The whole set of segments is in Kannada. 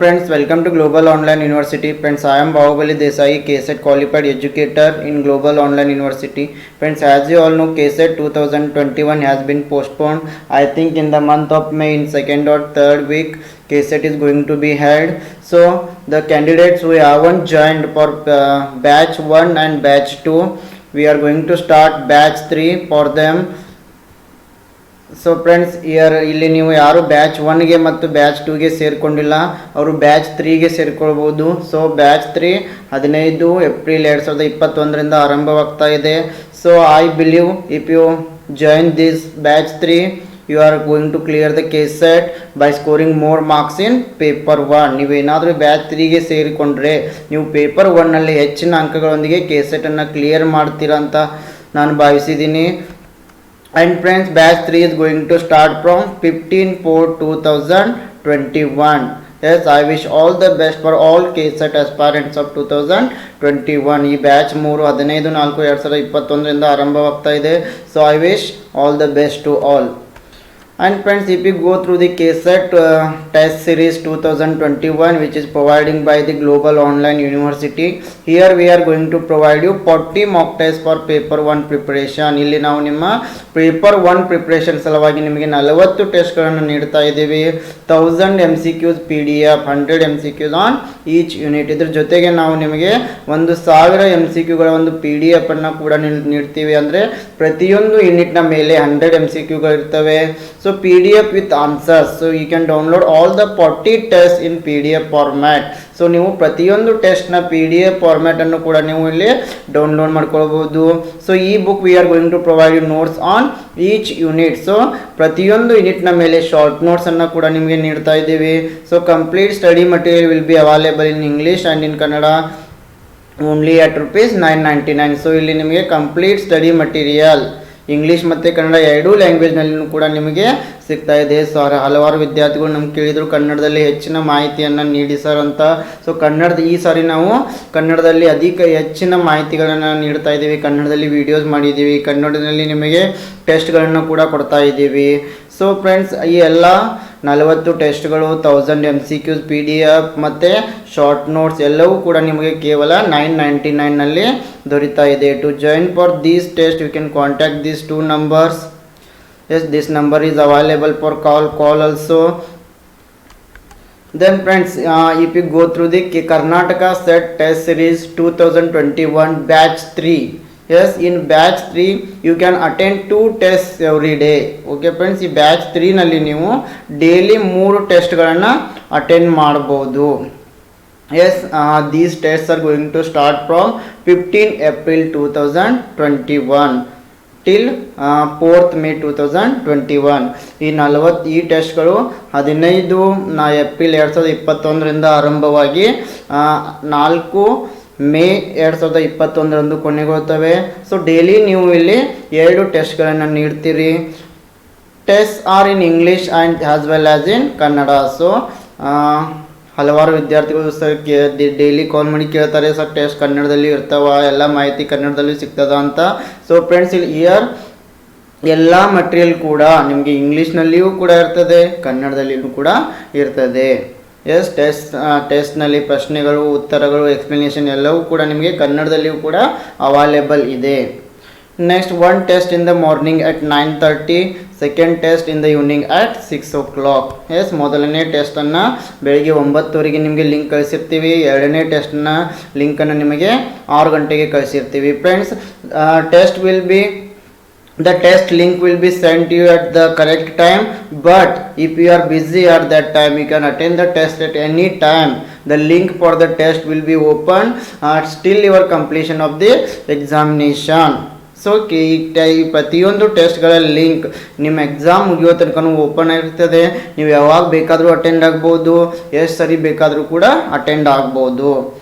Friends, welcome to Global Online University. Friends, I am Bahubali Desai, KSET qualified educator in Global Online University. Friends, as you all know, KSET 2021 has been postponed. I think in the month of May, in second or third week, KSET is going to be held. So, the candidates who haven't joined for batch 1 and batch 2, we are going to start batch 3 for them. So friends ಇಲ್ಲಿ ನೀವು ಯಾರು ಬ್ಯಾಚ್ 1ಗೆ ಮತ್ತು ಬ್ಯಾಚ್ 2ಗೆ ಸೇರಿಕೊಂಡಿಲ್ಲ ಅವರು ಬ್ಯಾಚ್ 3ಗೆ ಸೇರಿಕೊಳ್ಬೋದು. ಸೊ ಬ್ಯಾಚ್ 3 15 ಏಪ್ರಿಲ್ 2021 ಆರಂಭವಾಗ್ತಾ ಇದೆ. So I believe if you join this batch 3 you are going to clear the KSET by scoring more marks in paper 1. ನೀವೇನಾದರೂ ಬ್ಯಾಚ್ 3ಗೆ ಸೇರಿಕೊಂಡ್ರೆ ನೀವು ಪೇಪರ್ 1ನಲ್ಲಿ ಹೆಚ್ಚಿನ ಅಂಕಗಳೊಂದಿಗೆ KSET ಕ್ಲಿಯರ್ ಮಾಡ್ತೀರಾ ಅಂತ ನಾನು ಭಾವಿಸಿದ್ದೀನಿ. And friends, batch 3 is going to start from 15/4/2021. Yes, I wish all the best for all KSET aspirants of 2021. ಈ ಬ್ಯಾಚ್ 3 15/4/2021 ಆರಂಭವಾಗ್ತಾ ಇದೆ. So I wish all the best to all. And friends, if you go through the KSET test series 2021 which is providing by the Global Online University, here we are going to provide you 40 mock tests for paper 1 preparation. ಇಲ್ಲಿ ನಾವು ನಿಮ್ಮ ಪೇಪರ್ 1 ಪ್ರಿಪರೇಷನ್ ಸಲುವಾಗಿ ನಿಮಗೆ 40 ಟೆಸ್ಟ್ಗಳನ್ನು ನೀಡ್ತಾ ಇದ್ದೀವಿ. 1000 MCQs PDF, 100 MCQs on each unit. ಇದ್ರ ಜೊತೆಗೆ ನಾವು ನಿಮಗೆ 1000 MCQಗಳ ಒಂದು PDF ಅನ್ನು ಕೂಡ ನೀಡ್ತೀವಿ. ಅಂದರೆ ಪ್ರತಿಯೊಂದು ಯೂನಿಟ್ನ ಮೇಲೆ 100 MCQಗಳು ಇರ್ತವೆ. So PDF with answers, so you can download all the 40 tests in PDF format. So ನೀವು ಪ್ರತಿಯೊಂದು ಟೆಸ್ಟ್ನ PDF ಫಾರ್ಮ್ಯಾಟ್ ಅನ್ನು ಕೂಡ ನೀವು ಇಲ್ಲಿ ಡೌನ್ಲೋಡ್ ಮಾಡ್ಕೊಳ್ಬಹುದು. ಸೊ ಈ book we are going to provide you notes on each unit. So ಪ್ರತಿಯೊಂದು ಯೂನಿಟ್ನ ಮೇಲೆ ಶಾರ್ಟ್ ನೋಟ್ಸ್ ಅನ್ನು ಕೂಡ ನಿಮಗೆ ನೀಡ್ತಾ ಇದ್ದೀವಿ. So complete study material will be available in English and in Kannada only at ₹999. So ಇಲ್ಲಿ ನಿಮಗೆ ಕಂಪ್ಲೀಟ್ ಸ್ಟಡಿ ಮಟೀರಿಯಲ್ ಇಂಗ್ಲೀಷ್ ಮತ್ತು ಕನ್ನಡ ಎರಡೂ ಲ್ಯಾಂಗ್ವೇಜ್ನಲ್ಲೂ ಕೂಡ ನಿಮಗೆ ಸಿಗ್ತಾ ಇದೆ. ಸೊ ಹಲವಾರು ವಿದ್ಯಾರ್ಥಿಗಳು ನಮ್ಗೆ ಕೇಳಿದರು ಕನ್ನಡದಲ್ಲಿ ಹೆಚ್ಚಿನ ಮಾಹಿತಿಯನ್ನು ನೀಡಿ ಸರ್ ಅಂತ. ಸೊ ಈ ಸಾರಿ ನಾವು ಕನ್ನಡದಲ್ಲಿ ಹೆಚ್ಚಿನ ಮಾಹಿತಿಗಳನ್ನು ನೀಡ್ತಾ ಇದ್ದೀವಿ. ಕನ್ನಡದಲ್ಲಿ ವಿಡಿಯೋಸ್ ಮಾಡಿದ್ದೀವಿ, ಕನ್ನಡದಲ್ಲಿ ನಿಮಗೆ ಟೆಸ್ಟ್ಗಳನ್ನು ಕೂಡ ಕೊಡ್ತಾ ಇದ್ದೀವಿ. ಸೊ ಫ್ರೆಂಡ್ಸ್, ಈ ಎಲ್ಲ 40 ಟೆಸ್ಟ್ಗಳು 1000 MCQs PDF ಮತ್ತು ಶಾರ್ಟ್ ನೋಟ್ಸ್ ಎಲ್ಲವೂ ಕೂಡ ನಿಮಗೆ ಕೇವಲ $999 ದೊರೀತಾ ಇದೆ. To join for these test you can contact these 2 numbers. Yes, this number is available for call also. Then friends, if you go through the Karnataka set test series 2021 batch 3, yes, in batch 3 you can attend 2 tests every day. Okay friends, ಈ batch 3 ನಲ್ಲಿ ನೀವು ಡೈಲಿ 3 ಟೆಸ್ಟ್ಗಳನ್ನು ಅಟೆಂಡ್ ಮಾಡಬಹುದು. Yes, these tests are going to start from 15 April 2021 till 4th May 2021. ಈ ಟೆಸ್ಟ್ಗಳು 15 ಏಪ್ರಿಲ್ 2021 ಆರಂಭವಾಗಿ 4 ಮೇ 2021 ಕೊನೆಗೊಳ್ತವೆ. ಸೊ ಡೈಲಿ ನೀವು ಇಲ್ಲಿ 2 ಟೆಸ್ಟ್ಗಳನ್ನು ನೀಡ್ತೀರಿ. Test are in English and as well as in Kannada. So ಹಲವಾರು ವಿದ್ಯಾರ್ಥಿಗಳು ಸರ್ ಡೈಲಿ ಕಾಲ್ ಮಾಡಿ ಕೇಳ್ತಾರೆ, ಸರ್ ಟೆಸ್ಟ್ ಕನ್ನಡದಲ್ಲಿ ಇರ್ತಾವ, ಎಲ್ಲ ಮಾಹಿತಿ ಕನ್ನಡದಲ್ಲಿ ಸಿಗ್ತದ ಅಂತ. ಸೊ ಫ್ರೆಂಡ್ಸ್, ಇಲ್ಲಿ ಎಲ್ಲ ಮಟೀರಿಯಲ್ ಕೂಡ ನಿಮಗೆ ಇಂಗ್ಲೀಷ್ನಲ್ಲಿಯೂ ಕೂಡ ಇರ್ತದೆ, ಕನ್ನಡದಲ್ಲಿಯೂ ಕೂಡ ಇರ್ತದೆ. ಎಸ್, ಟೆಸ್ಟ್ನಲ್ಲಿ ಪ್ರಶ್ನೆಗಳು, ಉತ್ತರಗಳು, ಎಕ್ಸ್ಪ್ಲನೇಷನ್ ಎಲ್ಲವೂ ಕೂಡ ನಿಮಗೆ ಕನ್ನಡದಲ್ಲಿಯೂ ಕೂಡ ಅವೈಲೇಬಲ್ ಇದೆ. Next, 1 test in the morning at 9:30, second test in the evening at 6 o'clock. Yes, ಮೊದಲನೇ ಟೆಸ್ಟನ್ನು ಬೆಳಿಗ್ಗೆ 9:00 ನಿಮಗೆ ಲಿಂಕ್ ಕಳಿಸಿರ್ತೀವಿ. ಎರಡನೇ ಟೆಸ್ಟ್ನ ಲಿಂಕನ್ನು ನಿಮಗೆ 6 ಗಂಟೆಗೆ ಕಳಿಸಿರ್ತೀವಿ. Friends, the test link will be sent to you at the correct time, but if you are busy at that time you can attend the test at any time. The link for the test will be open till your completion of the examination. So ಈ ಪ್ರತಿಯೊಂದು ಟೆಸ್ಟ್ಗಳ ಲಿಂಕ್ ನಿಮ್ಮ ಎಕ್ಸಾಮ್ ಮುಗಿಯೋ ತನಕ ಓಪನ್ ಆಗಿರ್ತದೆ. ನೀವು ಯಾವಾಗ ಬೇಕಾದರೂ ಅಟೆಂಡ್ ಆಗ್ಬೋದು, ಎಷ್ಟು ಸರಿ ಬೇಕಾದರೂ ಕೂಡ ಅಟೆಂಡ್ ಆಗ್ಬೋದು.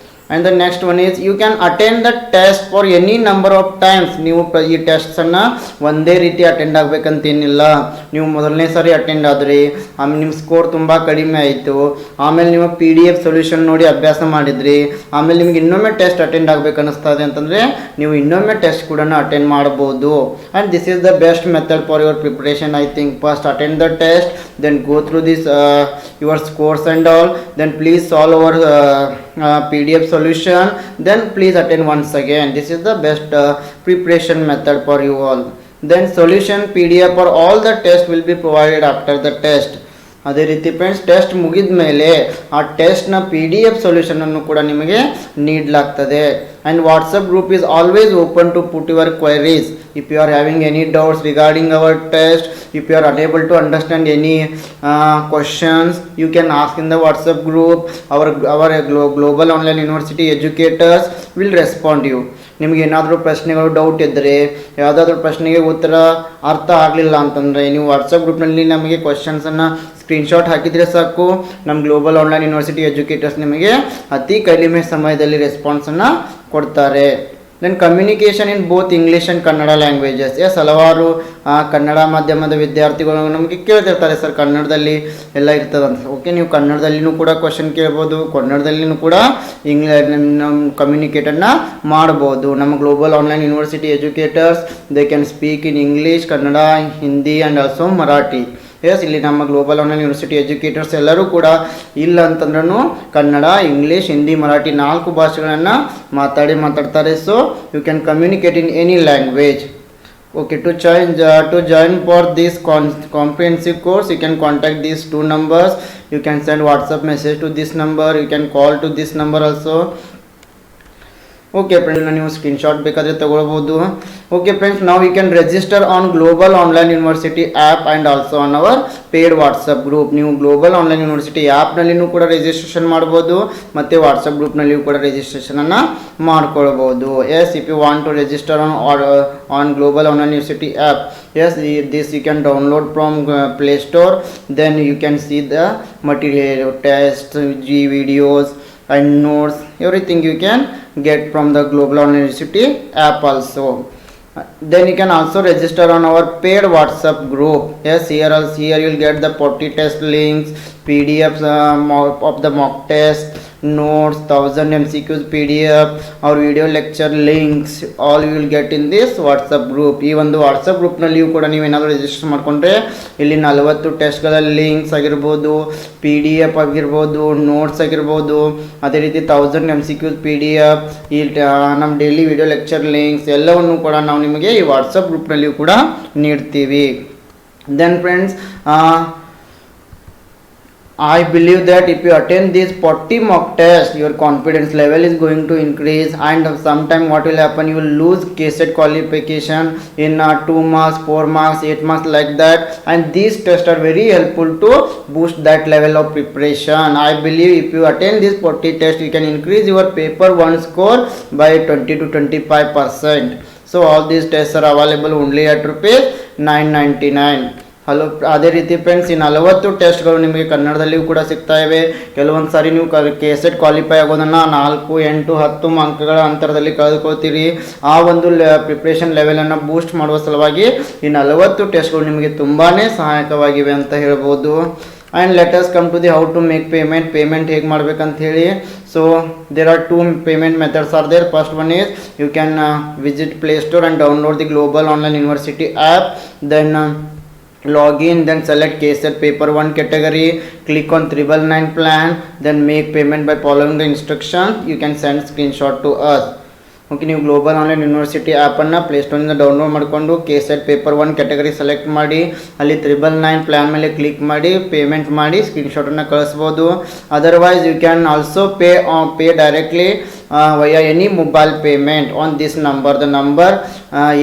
And the next one is you can attend the test for any number of times. ನೀವು ಈ ಟೆಸ್ಟ್ಸನ್ನು ಒಂದೇ ರೀತಿ ಅಟೆಂಡ್ ಆಗಬೇಕಂತೇನಿಲ್ಲ. ನೀವು ಮೊದಲನೇ ಸಾರಿ ಅಟೆಂಡ್ ಆದ್ರಿ, ಆಮೇಲೆ ನಿಮ್ಮ ಸ್ಕೋರ್ ತುಂಬ ಕಡಿಮೆ ಆಯಿತು, ಆಮೇಲೆ ನೀವು PDF ಸೊಲ್ಯೂಷನ್ ನೋಡಿ ಅಭ್ಯಾಸ ಮಾಡಿದ್ರಿ, ಆಮೇಲೆ ನಿಮ್ಗೆ ಇನ್ನೊಮ್ಮೆ ಟೆಸ್ಟ್ ಅಟೆಂಡ್ ಆಗಬೇಕು ಅನ್ನಿಸ್ತದೆ ಅಂತಂದರೆ ನೀವು ಇನ್ನೊಮ್ಮೆ ಟೆಸ್ಟ್ ಕೂಡ ಅಟೆಂಡ್ ಮಾಡ್ಬೋದು. And this is the best method for your preparation. I think first attend the test, then go through this your scores and all, then please solve our PDF solution, then please attend once again. This is the best preparation method for you all. Then solution PDF for all the test will be provided after the test. ಅದೇ ರೀತಿ ಫ್ರೆಂಡ್ಸ್, ಟೆಸ್ಟ್ ಮುಗಿದ ಮೇಲೆ ಆ ಟೆಸ್ಟ್ನ PDF ಸೊಲ್ಯೂಷನನ್ನು ಕೂಡ ನಿಮಗೆ ನೀಡಲಾಗ್ತದೆ. And WhatsApp group is always open to put your queries. If you are having any doubts regarding our test, if you are unable to understand any questions, you can ask in the WhatsApp group. Our global online university educators will respond you. ನಿಮಗೆ ಏನಾದರೂ ಪ್ರಶ್ನೆಗಳು ಡೌಟ್ ಇದ್ದರೆ, ಯಾವುದಾದ್ರೂ ಪ್ರಶ್ನೆಗೆ ಉತ್ತರ ಅರ್ಥ ಆಗಲಿಲ್ಲ ಅಂತಂದರೆ ನೀವು ವಾಟ್ಸಪ್ ಗ್ರೂಪ್ನಲ್ಲಿ ನಮಗೆ ಕ್ವಶನ್ಸನ್ನು ಸ್ಕ್ರೀನ್ಶಾಟ್ ಹಾಕಿದರೆ ಸಾಕು, ನಮ್ಮ ಗ್ಲೋಬಲ್ ಆನ್ಲೈನ್ ಯೂನಿವರ್ಸಿಟಿ ಎಜುಕೇಟರ್ಸ್ ನಿಮಗೆ ಅತಿ ಕಡಿಮೆ ಸಮಯದಲ್ಲಿ ರೆಸ್ಪಾನ್ಸನ್ನು ಕೊಡ್ತಾರೆ. Then communication in both English and Kannada languages. Yes, ಹಲವಾರು ಕನ್ನಡ ಮಾಧ್ಯಮದ ವಿದ್ಯಾರ್ಥಿಗಳು ನಮಗೆ ಕೇಳ್ತಿರ್ತಾರೆ, ಸರ್ ಕನ್ನಡದಲ್ಲಿ ಎಲ್ಲ ಇರ್ತದಂತ. ಓಕೆ, ನೀವು ಕನ್ನಡದಲ್ಲಿನೂ ಕೂಡ ಕ್ವಶನ್ ಕೇಳ್ಬೋದು, ಕನ್ನಡದಲ್ಲಿನೂ ಕೂಡ ನಮ್ಮ ಕಮ್ಯುನಿಕೇಟನ್ನು ಮಾಡ್ಬೋದು. ನಮ್ಮ global online university educators they can speak in English, Kannada, Hindi and also Marathi. Yes, ಇಲ್ಲಿ ನಮ್ಮ ಗ್ಲೋಬಲ್ ಆನ್ಲೈನ್ ಯೂನಿವರ್ಸಿಟಿ ಎಜುಕೇಟರ್ಸ್ ಎಲ್ಲರೂ ಕೂಡ ಇಲ್ಲ ಅಂತಂದ್ರೂ ಕನ್ನಡ, ಇಂಗ್ಲೀಷ್, ಹಿಂದಿ, ಮರಾಠಿ 4 ಭಾಷೆಗಳನ್ನು ಮಾತಾಡ್ತಾರೆ. So you can communicate in any language. Okay, to join for this comprehensive course, you can contact these 2 numbers. You can send WhatsApp message to this number. You can call to this number also. Okay friends, ನೀವು ಸ್ಕ್ರೀನ್ಶಾಟ್ ಬೇಕಾದರೆ ತಗೊಳ್ಬೋದು. ಓಕೆ ಫ್ರೆಂಡ್ಸ್, ನಾವು you can register on global online university app and also on our paid WhatsApp group. ನೀವು ಗ್ಲೋಬಲ್ ಆನ್ಲೈನ್ ಯೂನಿವರ್ಸಿಟಿ ಆ್ಯಪ್ನಲ್ಲಿನೂ ಕೂಡ ರಿಜಿಸ್ಟ್ರೇಷನ್ ಮಾಡ್ಬೋದು ಮತ್ತು ವಾಟ್ಸಪ್ ಗ್ರೂಪ್ನಲ್ಲಿಯೂ ಕೂಡ ರಿಜಿಸ್ಟ್ರೇಷನನ್ನು ಮಾಡ್ಕೊಳ್ಬೋದು. Yes, if you want to register on global online university app, yes, this you can download from Play Store. Then you can see the material, tests, videos and notes, everything you can get from the global online university app also. Then you can also register on our paid WhatsApp group. Yes, here you will get the 40 test links, PDFs of the mock test, notes, 1000 MCQs PDF, our video lecture links, all you will get in this WhatsApp group. ಈ ಒಂದು ವಾಟ್ಸಪ್ ಗ್ರೂಪ್ನಲ್ಲಿ ಕೂಡ ನೀವು ಏನಾದರೂ ರಿಜಿಸ್ಟರ್ ಮಾಡಿಕೊಂಡ್ರೆ ಇಲ್ಲಿ 40 ಟೆಸ್ಟ್ಗಳ ಲಿಂಕ್ಸ್ ಆಗಿರ್ಬೋದು, PDF ಆಗಿರ್ಬೋದು, ನೋಟ್ಸ್ ಆಗಿರ್ಬೋದು, ಅದೇ ರೀತಿ 1000 MCQs PDF, ಈ ನಮ್ಮ ಡೈಲಿ ವಿಡಿಯೋ ಲೆಕ್ಚರ್ ಲಿಂಕ್ಸ್ ಎಲ್ಲವನ್ನು ಕೂಡ ನಾವು ನಿಮಗೆ ಈ ವಾಟ್ಸಪ್ ಗ್ರೂಪ್ನಲ್ಲಿಯೂ ಕೂಡ ನೀಡ್ತೀವಿ. Then friends, I believe that if you attend these 40 mock tests, your confidence level is going to increase, and sometime what will happen, you will lose KSET qualification in 2 marks, 4 marks, 8 marks, like that. And these tests are very helpful to boost that level of preparation. I believe if you attend these 40 tests, you can increase your paper 1 score by 20 to 25%. So all these tests are available only at rupees 999. Hello, ಅದೇ ರೀತಿ ಫ್ರೆಂಡ್ಸ್, ಈ 40 ಟೆಸ್ಟ್ಗಳು ನಿಮಗೆ ಕನ್ನಡದಲ್ಲಿಯೂ ಕೂಡ ಸಿಗ್ತಾ ಇವೆ. ಕೆಲವೊಂದು ಸಾರಿ ನೀವು KSET ಕ್ವಾಲಿಫೈ ಆಗೋದನ್ನು 4, 8, 10 ಅಂಕಗಳ ಅಂತರದಲ್ಲಿ ಕಳೆದುಕೊಳ್ತೀರಿ. ಆ ಒಂದು ಪ್ರಿಪ್ರೇಷನ್ ಲೆವೆಲನ್ನು ಬೂಸ್ಟ್ ಮಾಡುವ ಸಲುವಾಗಿ ಈ 40 ಟೆಸ್ಟ್ಗಳು ನಿಮಗೆ ತುಂಬಾ ಸಹಾಯಕವಾಗಿವೆ ಅಂತ ಹೇಳ್ಬೋದು. And let us come to the how to make payment ಹೇಗೆ ಮಾಡ್ಬೇಕಂತ ಹೇಳಿ. So there are 2 payment methods are there. First one is you can visit play store and download the global online university app. Then login, then select KSET paper 1 category, click on 999 plan, then make payment by following the instructions. You can send screenshot to us. Okay, ನೀವು ಗ್ಲೋಬಲ್ ಆನ್ಲೈನ್ ಯೂನಿವರ್ಸಿಟಿ ಆ್ಯಪನ್ನು ಪ್ಲೇಸ್ಟೋರಿಂದ ಡೌನ್ಲೋಡ್ ಮಾಡಿಕೊಂಡು KSET ಪೇಪರ್ 1 ಕ್ಯಾಟಗರಿ ಸೆಲೆಕ್ಟ್ ಮಾಡಿ ಅಲ್ಲಿ 999 ಪ್ಲ್ಯಾನ್ ಮೇಲೆ ಕ್ಲಿಕ್ ಮಾಡಿ ಪೇಮೆಂಟ್ ಮಾಡಿ ಸ್ಕ್ರೀನ್ಶಾಟನ್ನು ಕಳಿಸ್ಬೋದು. Otherwise you can also pay directly via any mobile payment on this number. The number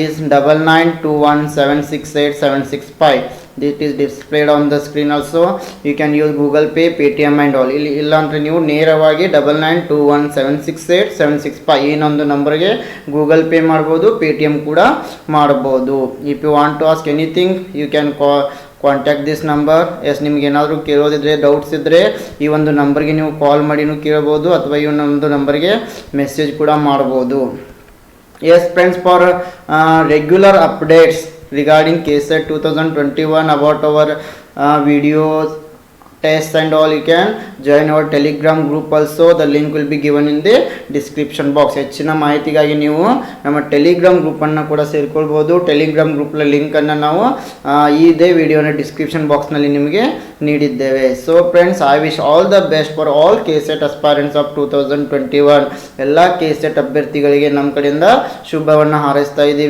is 9921768765. This is displayed on the screen also. You can use Google Pay, Paytm and all. ಇಲ್ಲ ಅಂದರೆ ನೀವು ನೇರವಾಗಿ 9921768765 ಇನ್ನೊಂದು ನಂಬರ್ಗೆ ಗೂಗಲ್ ಪೇ ಮಾಡ್ಬೋದು, Paytm ಕೂಡ ಮಾಡ್ಬೋದು. If you want to ask anything, you can contact this number. Yes, ನಿಮ್ಗೆ ಏನಾದರೂ ಕೇಳೋದಿದ್ರೆ, ಡೌಟ್ಸ್ ಇದ್ದರೆ ಈ ಒಂದು ನಂಬರ್ಗೆ ನೀವು ಕಾಲ್ ಮಾಡಿನೂ ಕೇಳ್ಬೋದು ಅಥವಾ ಈ ಒಂದು ನಂಬರ್ಗೆ ಮೆಸೇಜ್ ಕೂಡ ಮಾಡ್ಬೋದು. S friends, for regular updates regarding KSET 2021 about our videos, tests and all, you can join our telegram group also. The link will be given in the description box. ಹೆಚ್ಚಿನ ಮಾಹಿತಿಗಾಗಿ ನೀವು ನಮ್ಮ ಟೆಲಿಗ್ರಾಮ್ ಗ್ರೂಪನ್ನು ಕೂಡ ಸೇರ್ಕೊಳ್ಬೋದು. ಟೆಲಿಗ್ರಾಮ್ ಗ್ರೂಪ್ನ ಲಿಂಕನ್ನು ನಾವು ಇದೇ ವಿಡಿಯೋನ ಡಿಸ್ಕ್ರಿಪ್ಷನ್ ಬಾಕ್ಸ್ನಲ್ಲಿ ನಿಮಗೆ ನೀಡಿದ್ದೇವೆ. So friends, I wish all the best for all KSET aspirants of 2021. ಎಲ್ಲ KSET ಅಭ್ಯರ್ಥಿಗಳಿಗೆ ನಮ್ಮ ಕಡೆಯಿಂದ ಶುಭವನ್ನು ಹಾರೈಸ್ತಾ ಇದ್ದೀವಿ.